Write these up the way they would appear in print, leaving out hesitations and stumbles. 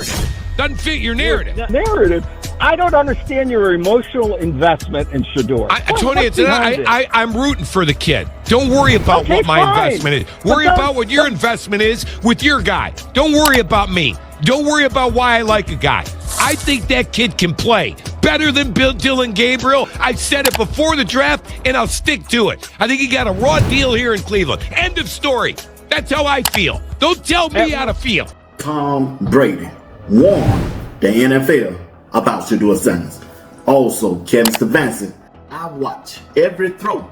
narrative. Doesn't fit your narrative. Narrative. I don't understand your emotional investment in Shedeur. Tony, I'm rooting for the kid. Don't worry about what my investment is. Worry about what your investment is with your guy. Don't worry about me. Don't worry about why I like a guy. I think that kid can play better than Dylan Gabriel. I said it before the draft, and I'll stick to it. I think he got a raw deal here in Cleveland. End of story. That's how I feel. Don't tell me how to feel. Tom Brady warned the NFL about Shedeur Sanders. Also, Kevin Stefanski. I watch every throw,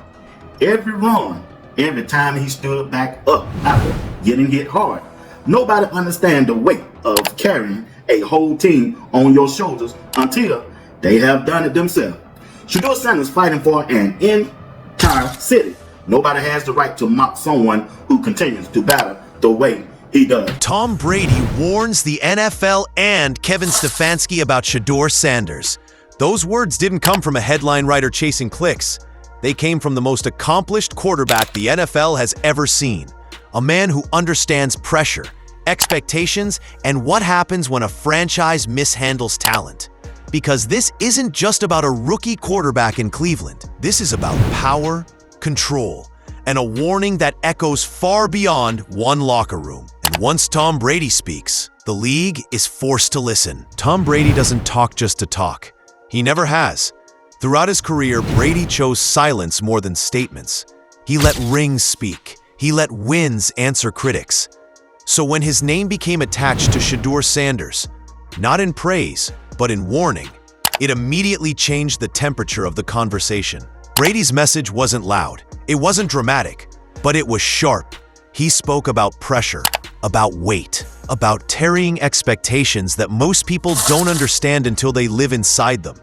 every run, every time he stood back up after getting hit hard. Nobody understands the weight of carrying a whole team on your shoulders until they have done it themselves. Shedeur Sanders fighting for an entire city. Nobody has the right to mock someone who continues to battle the way he does. Tom Brady warns the NFL and Kevin Stefanski about Shedeur Sanders. Those words didn't come from a headline writer chasing clicks. They came from the most accomplished quarterback the NFL has ever seen. A man who understands pressure, expectations, and what happens when a franchise mishandles talent. Because this isn't just about a rookie quarterback in Cleveland. This is about power, control, and a warning that echoes far beyond one locker room. And once Tom Brady speaks, the league is forced to listen. Tom Brady doesn't talk just to talk. He never has. Throughout his career, Brady chose silence more than statements. He let rings speak. He let wins answer critics. So when his name became attached to Shedeur Sanders, not in praise, but in warning, it immediately changed the temperature of the conversation. Brady's message wasn't loud. It wasn't dramatic, but it was sharp. He spoke about pressure, about weight, about tarrying expectations that most people don't understand until they live inside them.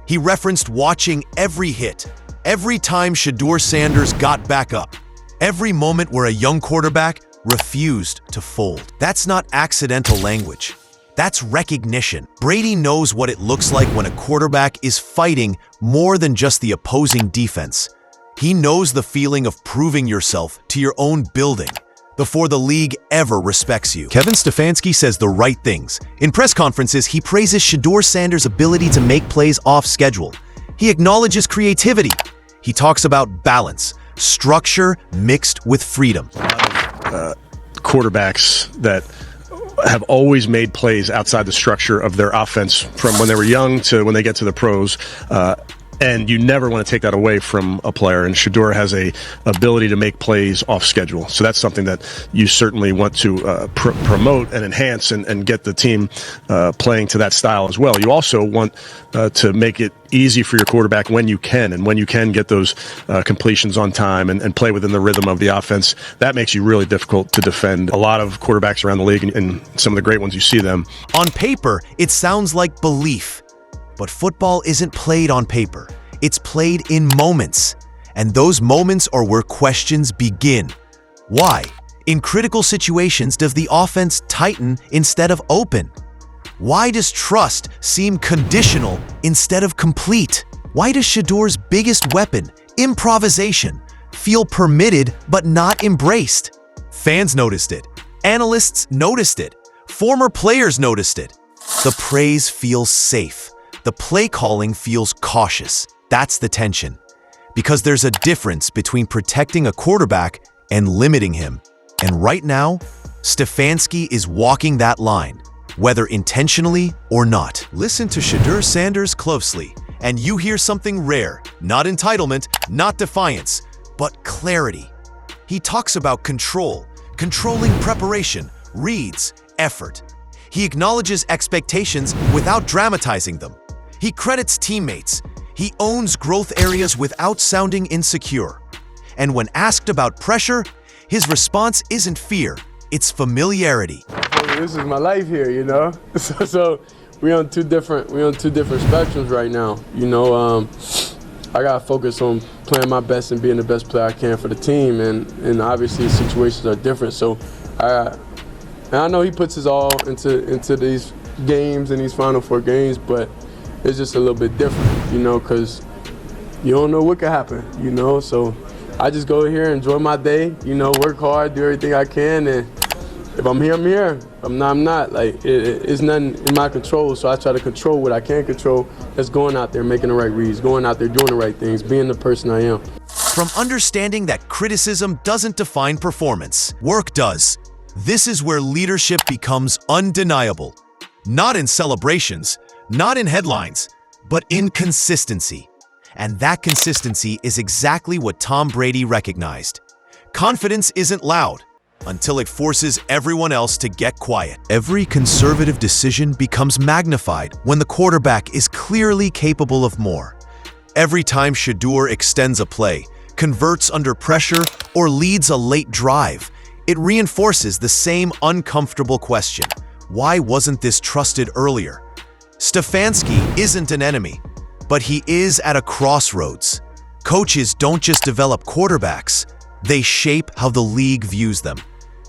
He referenced watching every hit, every time Shedeur Sanders got back up, every moment where a young quarterback refused to fold. That's not accidental language. That's recognition. Brady knows what it looks like when a quarterback is fighting more than just the opposing defense. He knows the feeling of proving yourself to your own building before the league ever respects you. Kevin Stefanski says the right things. In press conferences, he praises Shedeur Sanders' ability to make plays off schedule. He acknowledges creativity. He talks about balance, structure mixed with freedom. Quarterbacks that have always made plays outside the structure of their offense from when they were young to when they get to the pros. And you never want to take that away from a player. And Shedeur has a ability to make plays off schedule. So that's something that you certainly want to promote and enhance and get the team playing to that style as well. You also want to make it easy for your quarterback when you can, and when you can get those completions on time and play within the rhythm of the offense. That makes you really difficult to defend. A lot of quarterbacks around the league, and some of the great ones, you see them. On paper, it sounds like belief. But football isn't played on paper. It's played in moments. And those moments are where questions begin. Why, in critical situations, does the offense tighten instead of open? Why does trust seem conditional instead of complete? Why does Shedeur's biggest weapon, improvisation, feel permitted but not embraced? Fans noticed it. Analysts noticed it. Former players noticed it. The praise feels safe. The play calling feels cautious. That's the tension. Because there's a difference between protecting a quarterback and limiting him. And right now, Stefanski is walking that line, whether intentionally or not. Listen to Shedeur Sanders closely, and you hear something rare. Not entitlement, not defiance, but clarity. He talks about control, controlling preparation, reads, effort. He acknowledges expectations without dramatizing them. He credits teammates. He owns growth areas without sounding insecure. And when asked about pressure, his response isn't fear, it's familiarity. This is my life here, you know? So we're on two different spectrums right now. You know, I gotta focus on playing my best and being the best player I can for the team, and obviously situations are different. So I know he puts his all into these games and these Final Four games, but it's just a little bit different, you know, because you don't know what could happen, you know. So I just go here, enjoy my day, you know, work hard, do everything I can, and if I'm here, I'm here. If I'm not, I'm not. Like, it's nothing in my control, so I try to control what I can control. That's going out there, making the right reads, going out there, doing the right things, being the person I am. From understanding that criticism doesn't define performance, work does. This is where leadership becomes undeniable. Not in celebrations, not in headlines, but in consistency. And that consistency is exactly what Tom Brady recognized. Confidence isn't loud until it forces everyone else to get quiet. Every conservative decision becomes magnified when the quarterback is clearly capable of more. Every time Shedeur extends a play, converts under pressure, or leads a late drive, it reinforces the same uncomfortable question. Why wasn't this trusted earlier? Stefanski isn't an enemy, but he is at a crossroads. Coaches don't just develop quarterbacks, they shape how the league views them.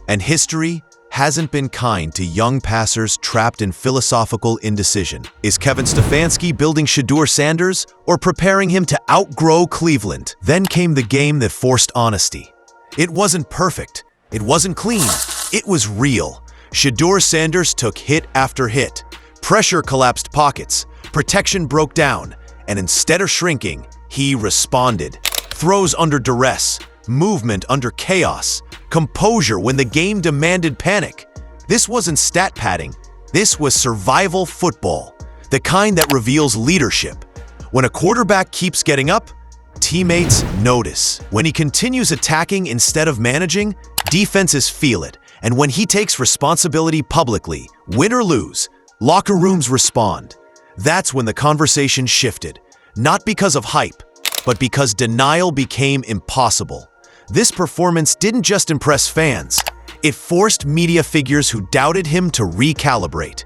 And history hasn't been kind to young passers trapped in philosophical indecision. Is Kevin Stefanski building Shedeur Sanders or preparing him to outgrow Cleveland? Then came the game that forced honesty. It wasn't perfect. It wasn't clean. It was real. Shedeur Sanders took hit after hit. Pressure collapsed pockets. Protection broke down. And instead of shrinking, he responded. Throws under duress. Movement under chaos. Composure when the game demanded panic. This wasn't stat padding. This was survival football. The kind that reveals leadership. When a quarterback keeps getting up, teammates notice. When he continues attacking instead of managing, defenses feel it. And when he takes responsibility publicly, win or lose, locker rooms respond. That's when the conversation shifted. Not because of hype, but because denial became impossible. This performance didn't just impress fans. It forced media figures who doubted him to recalibrate.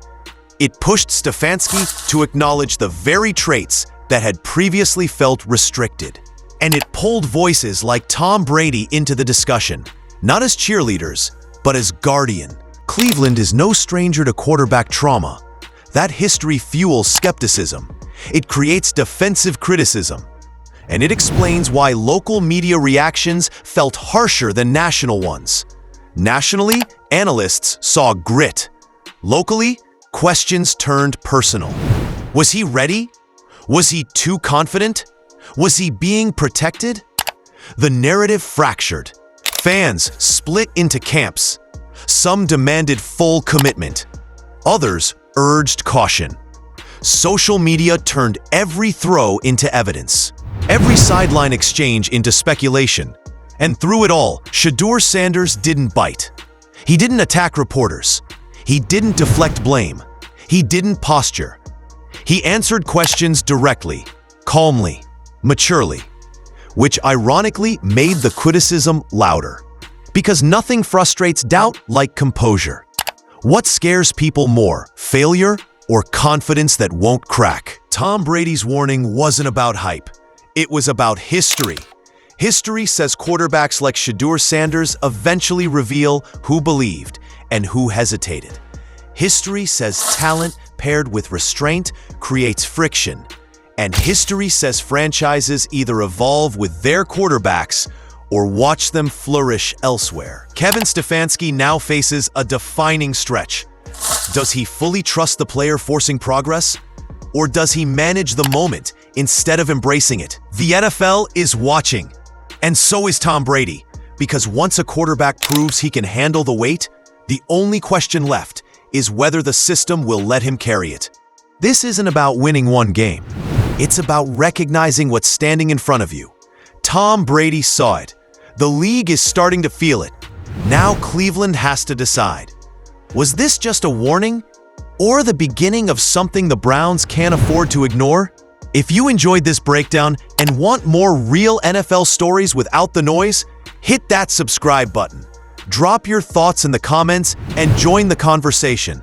It pushed Stefanski to acknowledge the very traits that had previously felt restricted. And it pulled voices like Tom Brady into the discussion, not as cheerleaders, but as guardian. Cleveland is no stranger to quarterback trauma. That history fuels skepticism. It creates defensive criticism. And it explains why local media reactions felt harsher than national ones. Nationally, analysts saw grit. Locally, questions turned personal. Was he ready? Was he too confident? Was he being protected? The narrative fractured. Fans split into camps. Some demanded full commitment. Others urged caution. Social media turned every throw into evidence. Every sideline exchange into speculation. And through it all, Shedeur Sanders didn't bite. He didn't attack reporters. He didn't deflect blame. He didn't posture. He answered questions directly, calmly, maturely, which ironically made the criticism louder. Because nothing frustrates doubt like composure. What scares people more, failure or confidence that won't crack? Tom Brady's warning wasn't about hype. It was about history. History says quarterbacks like Shedeur Sanders eventually reveal who believed and who hesitated. History says talent paired with restraint creates friction. And history says franchises either evolve with their quarterbacks or watch them flourish elsewhere. Kevin Stefanski now faces a defining stretch. Does he fully trust the player forcing progress? Or does he manage the moment instead of embracing it? The NFL is watching, and so is Tom Brady, because once a quarterback proves he can handle the weight, the only question left is whether the system will let him carry it. This isn't about winning one game. It's about recognizing what's standing in front of you. Tom Brady saw it. The league is starting to feel it. Now Cleveland has to decide. Was this just a warning? Or the beginning of something the Browns can't afford to ignore? If you enjoyed this breakdown and want more real NFL stories without the noise, hit that subscribe button. Drop your thoughts in the comments and join the conversation.